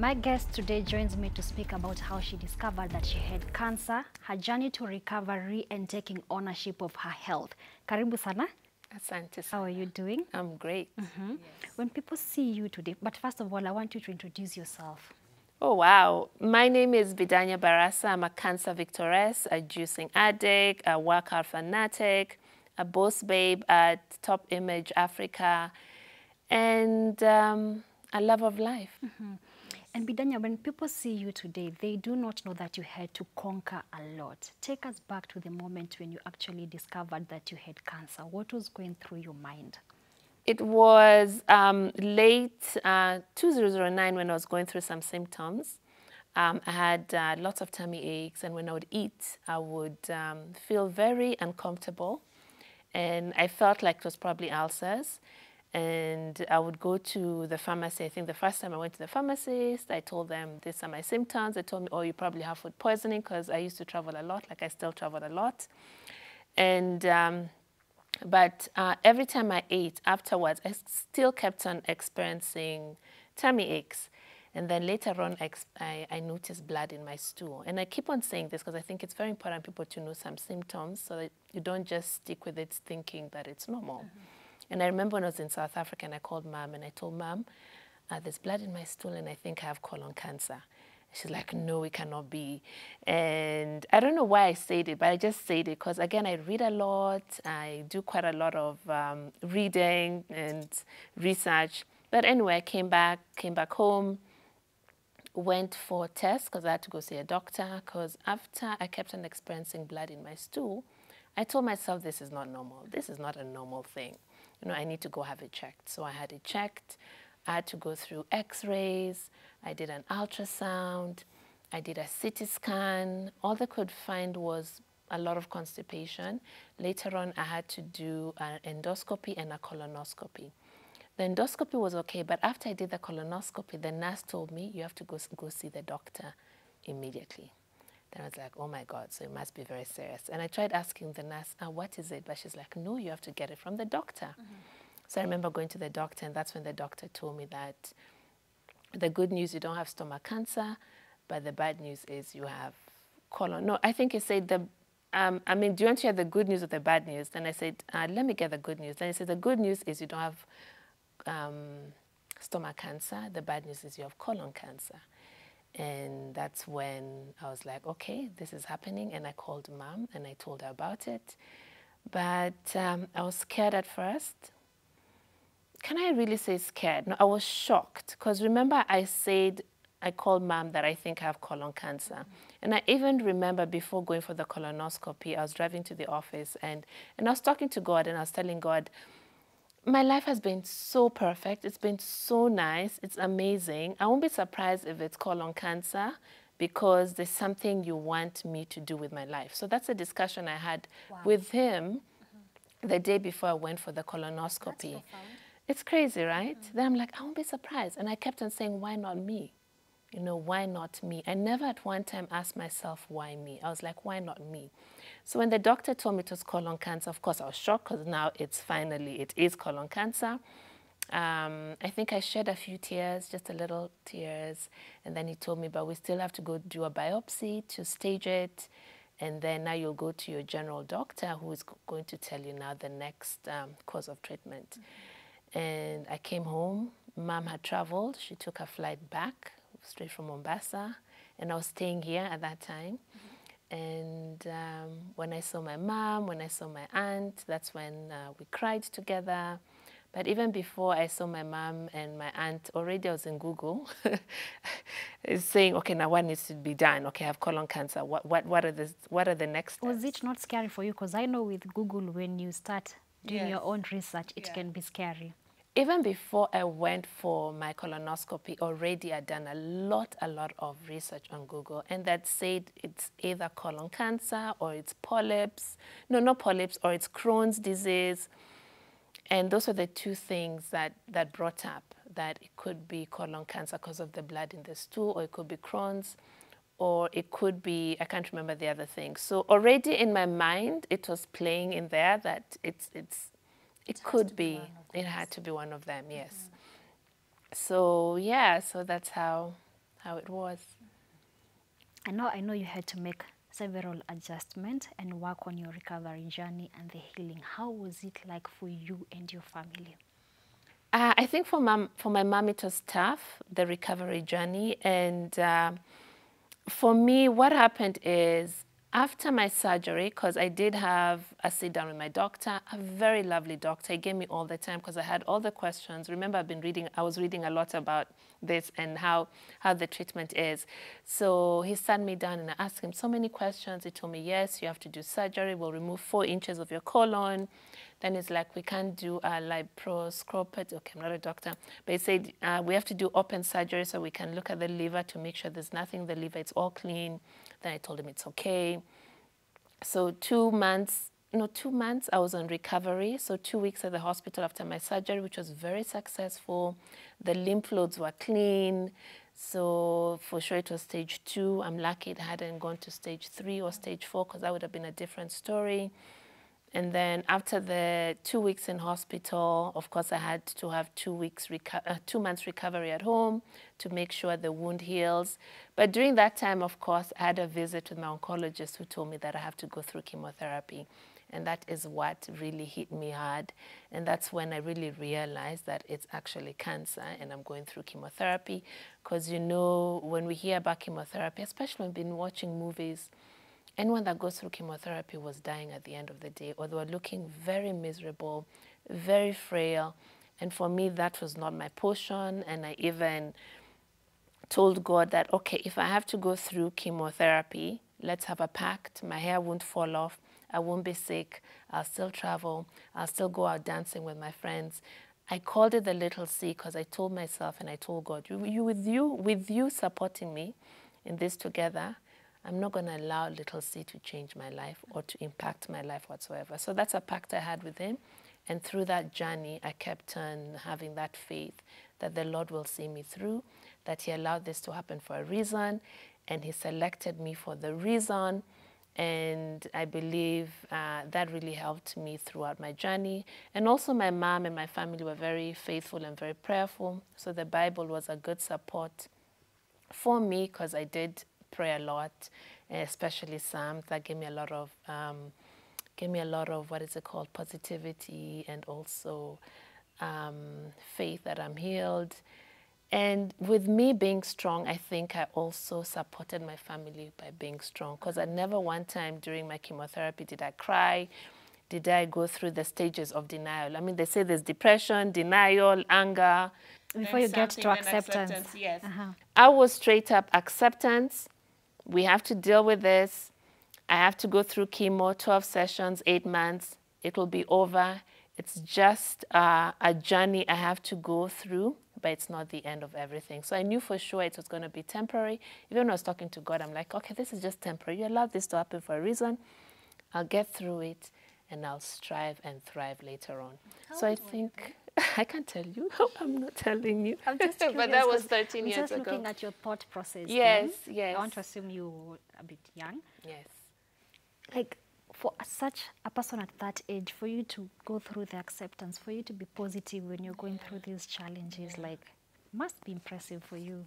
My guest today joins me to speak about how she discovered that she had cancer, her journey to recovery, and taking ownership of her health. Karibu sana. Asante. How are you doing? I'm great. Yes. When people see you today, but first of all, I want you to introduce yourself. Oh, wow. My name is Bidanya Barassa. I'm a cancer victoress, a juicing addict, a workout fanatic, a boss babe at Top Image Africa, and a love of life. And Bidanya, when people see you today, they do not know that you had to conquer a lot. Take us back to the moment when you actually discovered that you had cancer. What was going through your mind? It was late 2009 when I was going through some symptoms. I had lots of tummy aches, and when I would eat, I would feel very uncomfortable. And I felt like it was probably ulcers. And I would go to the pharmacy. I think the first time I went to the pharmacist, I told them, these are my symptoms. They told me, oh, you probably have food poisoning, because I used to travel a lot, like I still travel a lot. And but every time I ate afterwards, I still kept on experiencing tummy aches. And then later on, I noticed blood in my stool. And I keep on saying this because I think it's very important for people to know some symptoms so that you don't just stick with it thinking that it's normal. And I remember when I was in South Africa and I called Mom and I told Mom, there's blood in my stool and I think I have colon cancer. She's like, no, it cannot be. And I don't know why I said it, but I just said it because, again, I read a lot. I do quite a lot of reading and research. But anyway, I came back home, went for tests because I had to go see a doctor, because after I kept on experiencing blood in my stool, I told myself, this is not normal. This is not a normal thing. You know, I need to go have it checked. So I had it checked. I had to go through x-rays. I did an ultrasound. I did a CT scan. All they could find was a lot of constipation. Later on, I had to do an endoscopy and a colonoscopy. The endoscopy was okay, but after I did the colonoscopy, the nurse told me, you have to go see the doctor immediately. Then I was like, oh my God, so it must be very serious. And I tried asking the nurse, what is it? But she's like, no, you have to get it from the doctor. So I remember going to the doctor, and that's when the doctor told me that the good news, you don't have stomach cancer, but the bad news is you have colon. No, I think he said I mean, do you want to hear the good news or the bad news? Then I said, let me get the good news. Then he said, the good news is you don't have stomach cancer. The bad news is you have colon cancer. And that's when I was like, okay, this is happening. And I called Mom and I told her about it. But I was scared at first. Can I really say scared? No, I was shocked. Because remember I said, I called Mom that I think I have colon cancer. And I even remember before going for the colonoscopy, I was driving to the office and I was talking to God and I was telling God, my life has been so perfect. It's been so nice. It's amazing. I won't be surprised if it's colon cancer because there's something you want me to do with my life. So that's a discussion I had with him the day before I went for the colonoscopy. It's crazy, right? Then I'm like, I won't be surprised. And I kept on saying, why not me? You know, why not me? I never at one time asked myself, why me? I was like, why not me? So when the doctor told me it was colon cancer, of course, I was shocked because now it is colon cancer. I think I shed a few tears, just a little tears. And then he told me, but we still have to go do a biopsy to stage it. And then now you'll go to your general doctor who is going to tell you now the next course of treatment. And I came home. Mom had traveled. She took a flight back straight from Mombasa. And I was staying here at that time. And when I saw my mom, when I saw my aunt, that's when we cried together. But even before I saw my mom and my aunt, already I was in Google, is saying, okay, now what needs to be done? Okay, I have colon cancer. What are the next steps? Was it not scary for you? Because I know with Google, when you start doing your own research, it can be scary. Even before I went for my colonoscopy, already I'd done a lot of research on Google, and that said it's either colon cancer or it's polyps. No, not polyps, or it's Crohn's disease. And those were the two things that brought up that it could be colon cancer because of the blood in the stool, or it could be Crohn's, or it could be, I can't remember the other thing. So already in my mind, it was playing in there that it could be, it had to be one of them, yes. So yeah, so that's how how it was. I know you had to make several adjustments and work on your recovery journey and the healing. How was it like for you and your family? I think for my mom, it was tough, the recovery journey. And for me, what happened is after my surgery, because I did have a sit down with my doctor, a very lovely doctor. He gave me all the time because I had all the questions. Remember, I was reading a lot about this and how the treatment is. So he sat me down and I asked him so many questions. He told me, yes, you have to do surgery. We'll remove 4 inches of your colon. Then it's like, we can't do a laparoscopy. Okay, I'm not a doctor. But he said, we have to do open surgery so we can look at the liver to make sure there's nothing in the liver. It's all clean. Then I told him it's okay. So 2 months, I was on recovery. So 2 weeks at the hospital after my surgery, which was very successful. The lymph nodes were clean. So for sure it was stage 2. I'm lucky it hadn't gone to stage 3 or stage 4 because that would have been a different story. And then after the 2 weeks in hospital, of course, I had to have 2 months recovery at home to make sure the wound heals. But during that time, of course, I had a visit with my oncologist who told me that I have to go through chemotherapy. And that is what really hit me hard. And that's when I really realized that it's actually cancer and I'm going through chemotherapy. Because, when we hear about chemotherapy, especially when we've been watching movies, anyone that goes through chemotherapy was dying at the end of the day, or they were looking very miserable, very frail. And for me, that was not my portion. And I even told God that, okay, if I have to go through chemotherapy, let's have a pact. My hair won't fall off. I won't be sick. I'll still travel. I'll still go out dancing with my friends. I called it the little C because I told myself and I told God, with you supporting me in this together, I'm not going to allow little C to change my life or to impact my life whatsoever. So that's a pact I had with him. And through that journey, I kept on having that faith that the Lord will see me through, that he allowed this to happen for a reason, and he selected me for the reason. And I believe that really helped me throughout my journey. And also my mom and my family were very faithful and very prayerful. So the Bible was a good support for me because I did pray a lot, especially Psalms. That gave me a lot of what is it called, positivity, and also faith that I'm healed. And with me being strong, I think I also supported my family by being strong, because at never one time during my chemotherapy did I cry, did I go through the stages of denial. I mean, they say there's depression, denial, anger. Before you get to acceptance. Yes. I was straight up acceptance. We have to deal with this. I have to go through chemo, 12 sessions, 8 months. It will be over. It's just a journey I have to go through, but it's not the end of everything. So I knew for sure it was going to be temporary. Even when I was talking to God, I'm like, okay, this is just temporary. You allowed this to happen for a reason. I'll get through it, and I'll strive and thrive later on. So I think, I can't tell you. I'm not telling you. I'm just curious, but that was 13 I'm years just ago. looking at your thought process. Yes, then. yes. I want to assume you were a bit young. Yes. Like, for such a person at that age, for you to go through the acceptance, for you to be positive when you're going through these challenges, like, must be impressive for you.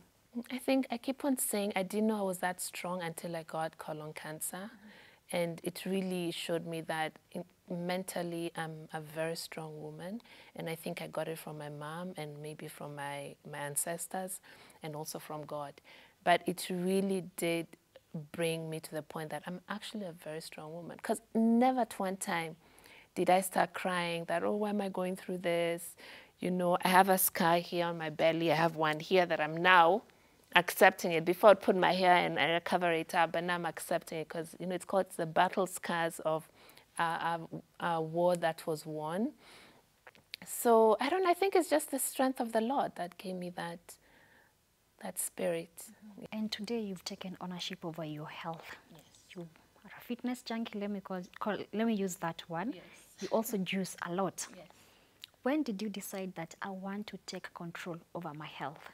I think I keep on saying I didn't know I was that strong until I got colon cancer. And it really showed me that mentally I'm a very strong woman. And I think I got it from my mom and maybe from my ancestors and also from God. But it really did bring me to the point that I'm actually a very strong woman. Because never at one time did I start crying that, oh, why am I going through this? You know, I have a scar here on my belly. I have one here that I'm now accepting it. Before I'd put my hair and I cover it up, but now I'm accepting it because, you know, it's called the battle scars of a war that was won. So I don't know, I think it's just the strength of the Lord that gave me that spirit. And today you've taken ownership over your health. Yes. You are a fitness junkie, let me use that one. Yes. You also juice a lot. Yes. When did you decide that I want to take control over my health?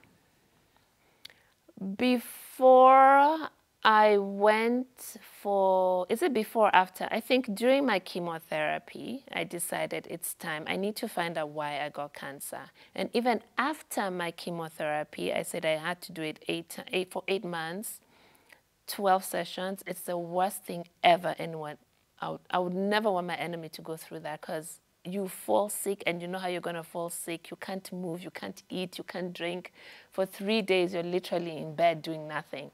Before I went for, is it before or after? I think during my chemotherapy, I decided it's time. I need to find out why I got cancer. And even after my chemotherapy, I said I had to do it for 8 months, 12 sessions. It's the worst thing ever anyone, I would never want my enemy to go through that, because you fall sick and you know how you're going to fall sick. You can't move, you can't eat, you can't drink. For 3 days, you're literally in bed doing nothing.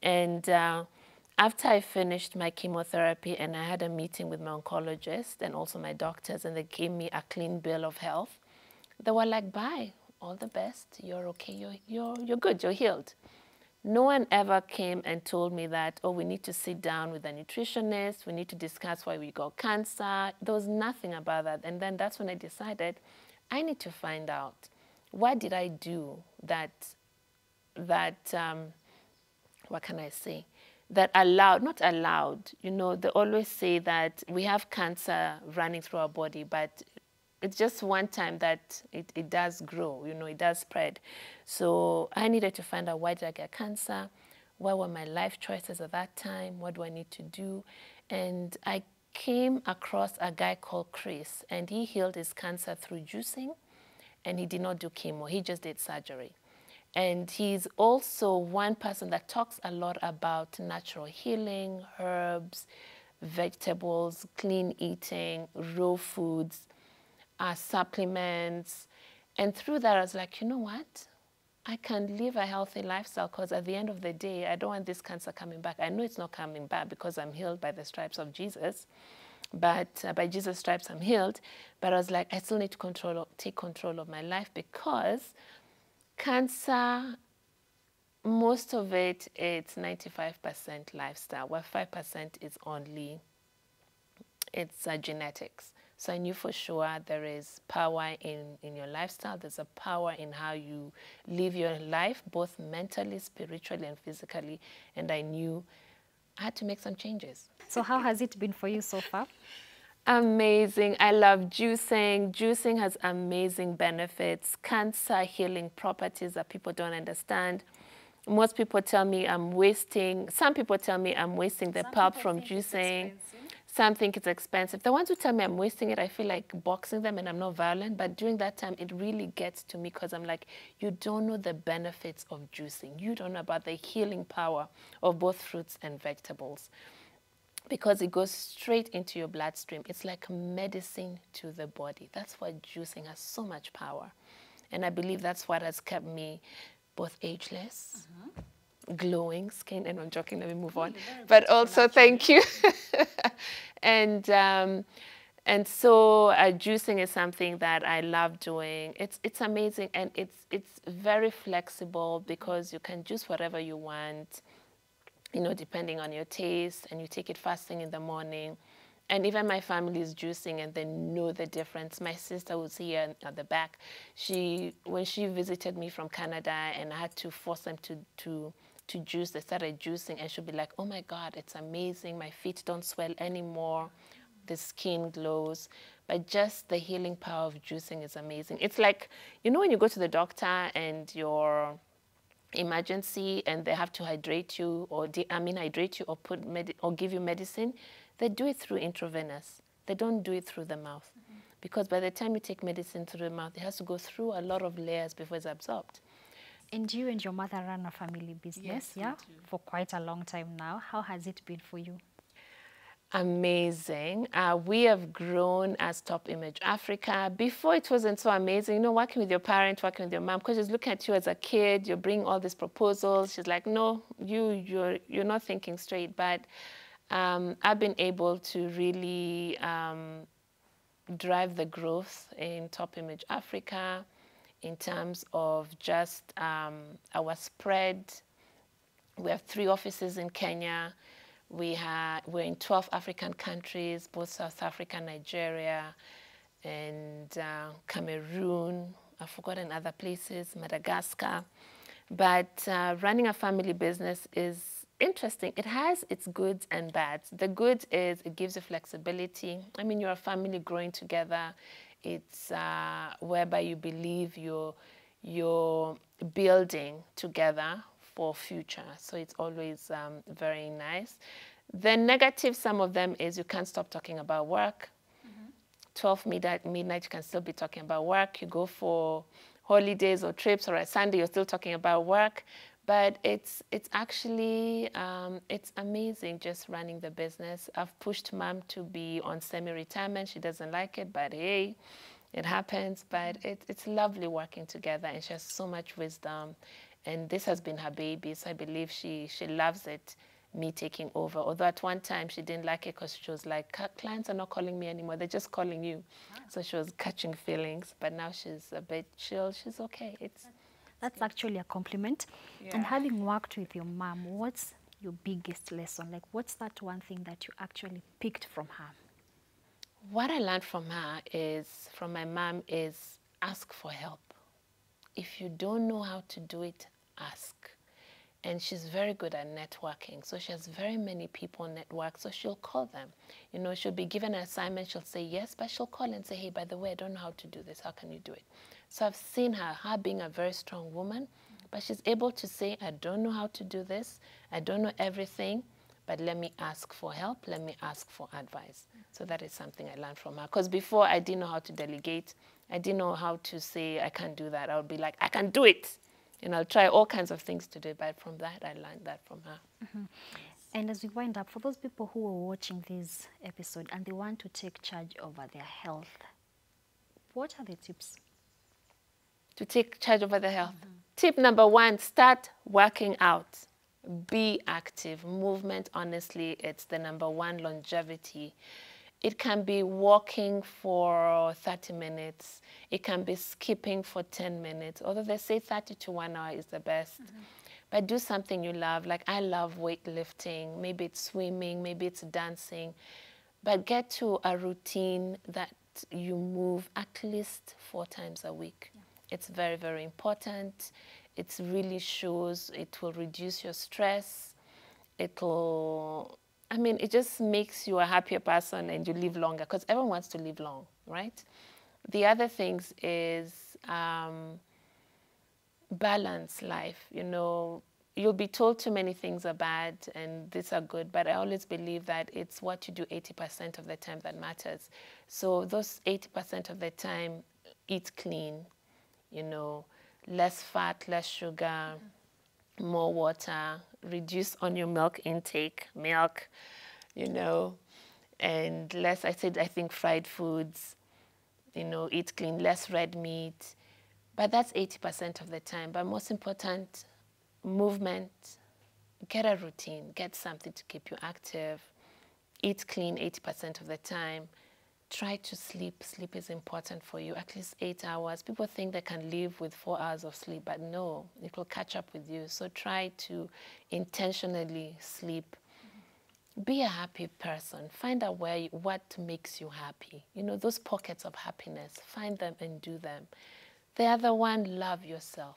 And after I finished my chemotherapy and I had a meeting with my oncologist and also my doctors, and they gave me a clean bill of health, they were like, bye, all the best. You're okay. You're good. You're healed. No one ever came and told me that, oh, we need to sit down with a nutritionist. We need to discuss why we got cancer. There was nothing about that. And then that's when I decided I need to find out, what did I do that what can I say, that allowed, not allowed, you know, they always say that we have cancer running through our body, but it's just one time that it does grow, you know, it does spread. So I needed to find out, why did I get cancer? What were my life choices at that time? What do I need to do? And I came across a guy called Chris, and he healed his cancer through juicing, and he did not do chemo, he just did surgery. And he's also one person that talks a lot about natural healing, herbs, vegetables, clean eating, raw foods, supplements. And through that, I was like, you know what? I can live a healthy lifestyle, because at the end of the day, I don't want this cancer coming back. I know it's not coming back because I'm healed by the stripes of Jesus. But by Jesus' stripes, I'm healed. But I was like, I still need to take control of my life, because cancer, most of it, it's 95% lifestyle, where 5% is only, it's genetics. So I knew for sure there is power in your lifestyle. There's a power in how you live your life, both mentally, spiritually, and physically. And I knew I had to make some changes. So how has it been for you so far? Amazing. I love juicing. Juicing has amazing benefits, cancer healing properties that people don't understand. Most people tell me I'm wasting, some people tell me I'm wasting the pulp from juicing. Some think it's expensive. The ones who tell me I'm wasting it, I feel like boxing them, and I'm not violent. But during that time, it really gets to me, because I'm like, you don't know the benefits of juicing. You don't know about the healing power of both fruits and vegetables, because it goes straight into your bloodstream. It's like medicine to the body. That's why juicing has so much power. And I believe that's what has kept me both ageless, glowing skin, and I'm joking, let me move on. But also, thank you. and so juicing is something that I love doing. It's amazing, and it's very flexible, because you can juice whatever you want, you know, depending on your taste, and you take it first thing in the morning. And even my family is juicing, and they know the difference. My sister was here at the back. When she visited me from Canada, and I had to force them to juice, they started juicing, and she'll be like, oh my God, it's amazing. My feet don't swell anymore. The skin glows. But just the healing power of juicing is amazing. It's like, you know, when you go to the doctor and you're emergency and they have to hydrate you or hydrate you or or give you medicine, they do it through intravenous. They don't do it through the mouth, because by the time you take medicine through the mouth, it has to go through a lot of layers before it's absorbed. And you and your mother run a family business, Yes, yeah, for quite a long time now. How has it been for you? Amazing. We have grown as Top Image Africa. Before, it wasn't so amazing, you know, working with your parent, working with your mom, because she's looking at you as a kid, you're bringing all these proposals. She's like, no, you're not thinking straight. But I've been able to really drive the growth in Top Image Africa in terms of just our spread. We have 3 offices in Kenya. We're in 12 African countries, both South Africa, Nigeria, and Cameroon. I've forgotten other places, Madagascar. But running a family business is interesting. It has its goods and bads. The good is it gives you flexibility. I mean, you're a family growing together. It's whereby you believe you're building together for future. So it's always very nice. The negative, some of them is you can't stop talking about work. 12 midnight, you can still be talking about work. You go for holidays or trips or a Sunday, you're still talking about work. But it's actually, it's amazing just running the business. I've pushed Mom to be on semi-retirement. She doesn't like it, but hey, it happens. But it's lovely working together, and she has so much wisdom. And this has been her baby, so I believe she loves it, me taking over. Although at one time she didn't like it because she was like, clients are not calling me anymore, they're just calling you. So she was catching feelings, but now she's a bit chill, she's okay. That's actually a compliment. Yeah. And having worked with your mom, what's your biggest lesson? Like, what's that one thing that you actually picked from her? What I learned from her is, from my mom, is ask for help. If you don't know how to do it, ask. And she's very good at networking. So she has very many people network. So she'll call them. You know, she'll be given an assignment. She'll say yes, but she'll call and say, hey, by the way, I don't know how to do this. How can you do it? So I've seen her being a very strong woman, but she's able to say, I don't know how to do this. I don't know everything, but let me ask for help. Let me ask for advice. So that is something I learned from her. Because before, I didn't know how to delegate. I didn't know how to say, I can't do that. I would be like, I can do it. And I'll try all kinds of things to do it. But from that, I learned that from her. And as we wind up, for those people who are watching this episode and they want to take charge over their health, what are the tips? To take charge over their health. Tip number 1, start working out. Be active. Movement, honestly, it's the number 1 longevity. It can be walking for 30 minutes. It can be skipping for 10 minutes. Although they say 30 to 1 hour is the best. But do something you love. Like I love weightlifting. Maybe it's swimming. Maybe it's dancing. But get to a routine that you move at least 4 times a week. It's very, very important. It really shows. It will reduce your stress. It will... I mean, it just makes you a happier person and you live longer because everyone wants to live long, right? The other things is balance life. You know, you'll be told too many things are bad and these are good, but I always believe that it's what you do 80% of the time that matters. So those 80% of the time, eat clean, you know, less fat, less sugar, more water, reduce on your milk intake, you know, and less, I think fried foods, you know, eat clean, less red meat. But that's 80% of the time. But most important, movement, get a routine, get something to keep you active, eat clean 80% of the time. Try to sleep. Sleep is important for you, at least 8 hours. People think they can live with 4 hours of sleep, but no, it will catch up with you. So try to intentionally sleep. Be a happy person. Find out what makes you happy. You know, those pockets of happiness, find them and do them. The other one, love yourself.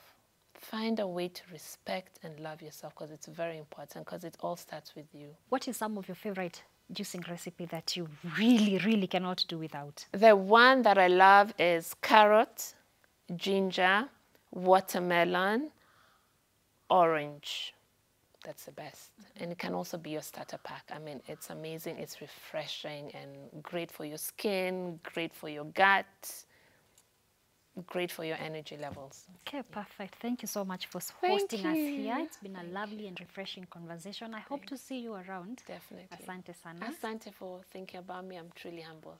Find a way to respect and love yourself because it's very important because it all starts with you. What is some of your favorite juicing recipe that you really, really cannot do without? The one that I love is carrot, ginger, watermelon, orange. That's the best. And it can also be your starter pack. I mean, it's amazing, it's refreshing and great for your skin, great for your gut, great for your energy levels. Okay, perfect. Thank you so much for hosting us here. It's been a lovely and refreshing conversation. I hope to see you around. Definitely. Asante sana. Asante for thinking about me. I'm truly humble.